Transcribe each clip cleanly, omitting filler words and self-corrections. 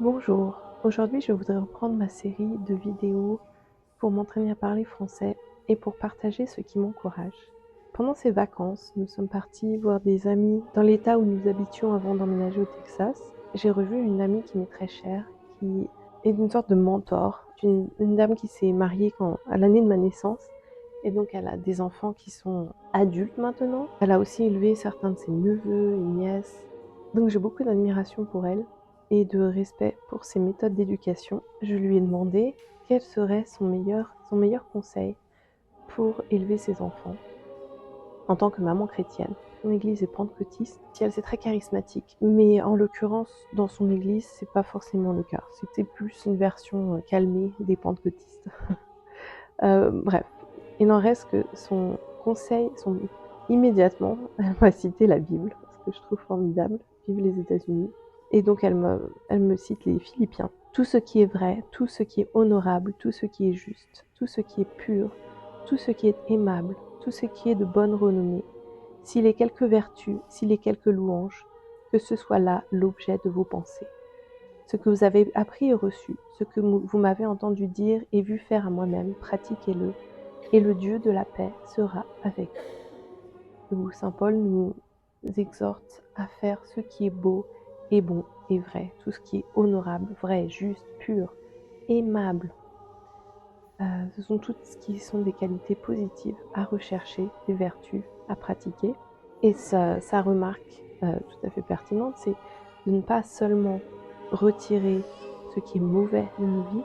Bonjour, aujourd'hui je voudrais reprendre ma série de vidéos pour m'entraîner à parler français et pour partager ce qui m'encourage. Pendant ces vacances, nous sommes partis voir des amis dans l'état où nous habitions avant d'emménager au Texas. J'ai revu une amie qui m'est très chère, qui est une sorte de mentor, une dame qui s'est mariée à l'année de ma naissance et donc elle a des enfants qui sont adultes maintenant. Elle a aussi élevé certains de ses neveux et nièces, donc j'ai beaucoup d'admiration pour elle et de respect pour ses méthodes d'éducation. Je lui ai demandé quel serait son meilleur conseil pour élever ses enfants en tant que maman chrétienne. Son église est pentecôtiste, si elle c'est très charismatique, mais en l'occurrence dans son église c'est pas forcément le cas. C'était plus une version calmée des pentecôtistes. Bref, il n'en reste que son conseil, immédiatement, elle m'a cité la Bible, ce que je trouve formidable, vive les États-Unis. Et donc elle me cite les Philippiens. Tout ce qui est vrai, tout ce qui est honorable, tout ce qui est juste, tout ce qui est pur, tout ce qui est aimable, tout ce qui est de bonne renommée, s'il est quelque vertu, s'il est quelque louange, que ce soit là l'objet de vos pensées. Ce que vous avez appris et reçu, ce que vous m'avez entendu dire et vu faire à moi-même, pratiquez-le, et le Dieu de la paix sera avec vous. Saint Paul nous exhorte à faire ce qui est beau et bon et vrai, tout ce qui est honorable, vrai, juste, pur, aimable. Ce sont toutes ce qui sont des qualités positives à rechercher, des vertus à pratiquer. Et sa remarque tout à fait pertinente, c'est de ne pas seulement retirer ce qui est mauvais de nos vies,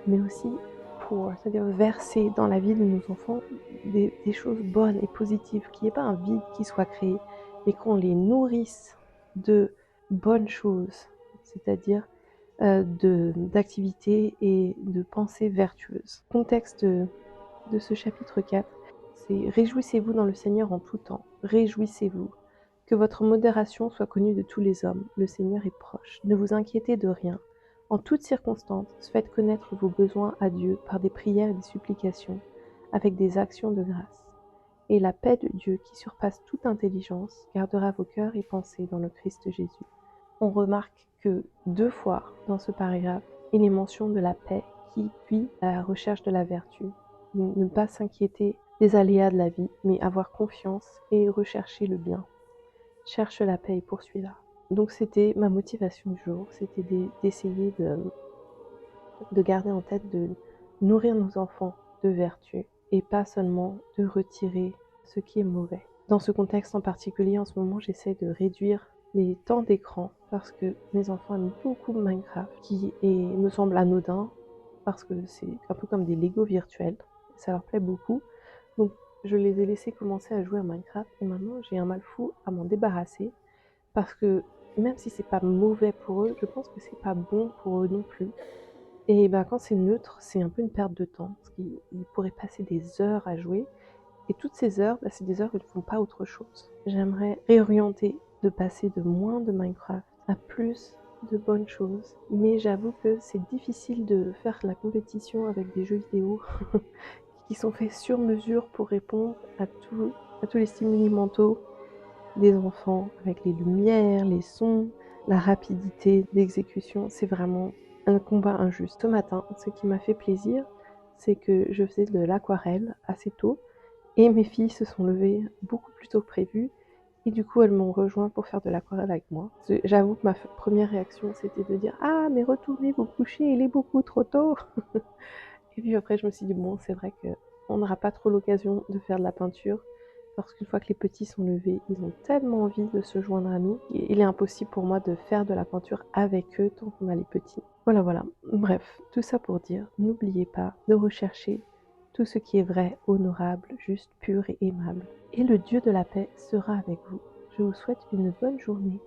mais aussi c'est-à-dire verser dans la vie de nos enfants des choses bonnes et positives, qu'il n'y ait pas un vide qui soit créé, mais qu'on les nourrisse de bonnes choses, c'est-à-dire d'activités et de pensées vertueuses. Contexte de ce chapitre 4, c'est « Réjouissez-vous dans le Seigneur en tout temps, réjouissez-vous. Que votre modération soit connue de tous les hommes, le Seigneur est proche. Ne vous inquiétez de rien. En toutes circonstances, faites connaître vos besoins à Dieu par des prières et des supplications, avec des actions de grâce. Et la paix de Dieu, qui surpasse toute intelligence, gardera vos cœurs et pensées dans le Christ Jésus. » On remarque que 2 fois dans ce paragraphe, il est mention de la paix qui, puis, la recherche de la vertu. Ne pas s'inquiéter des aléas de la vie, mais avoir confiance et rechercher le bien. Cherche la paix et poursuis-la. Donc c'était ma motivation du jour, c'était d'essayer de garder en tête de nourrir nos enfants de vertu et pas seulement de retirer ce qui est mauvais. Dans ce contexte en particulier, en ce moment, j'essaie de réduire les temps d'écran parce que mes enfants aiment beaucoup Minecraft, me semble anodin parce que c'est un peu comme des Lego virtuels, ça leur plaît beaucoup. Donc je les ai laissés commencer à jouer à Minecraft et maintenant j'ai un mal fou à m'en débarrasser parce que même si c'est pas mauvais pour eux, je pense que c'est pas bon pour eux non plus. Et quand c'est neutre, c'est un peu une perte de temps parce qu'ils pourraient passer des heures à jouer et toutes ces heures, c'est des heures où ils ne font pas autre chose. J'aimerais réorienter, de passer de moins de Minecraft à plus de bonnes choses, mais j'avoue que c'est difficile de faire la compétition avec des jeux vidéo qui sont faits sur mesure pour répondre à tous les stimuli mentaux des enfants, avec les lumières, les sons, la rapidité d'exécution. C'est vraiment un combat injuste. Ce matin, ce qui m'a fait plaisir, c'est que je faisais de l'aquarelle assez tôt et mes filles se sont levées beaucoup plus tôt que prévu et du coup elles m'ont rejoint pour faire de l'aquarelle avec moi. J'avoue que ma première réaction c'était de dire « Ah mais retournez vous coucher, il est beaucoup trop tôt !» Et puis après je me suis dit « Bon c'est vrai qu'on n'aura pas trop l'occasion de faire de la peinture parce qu'une fois que les petits sont levés, ils ont tellement envie de se joindre à nous. Il est impossible pour moi de faire de la peinture avec eux tant qu'on a les petits. » Voilà. Bref, tout ça pour dire, n'oubliez pas de rechercher tout ce qui est vrai, honorable, juste, pur et aimable. Et le Dieu de la paix sera avec vous. Je vous souhaite une bonne journée.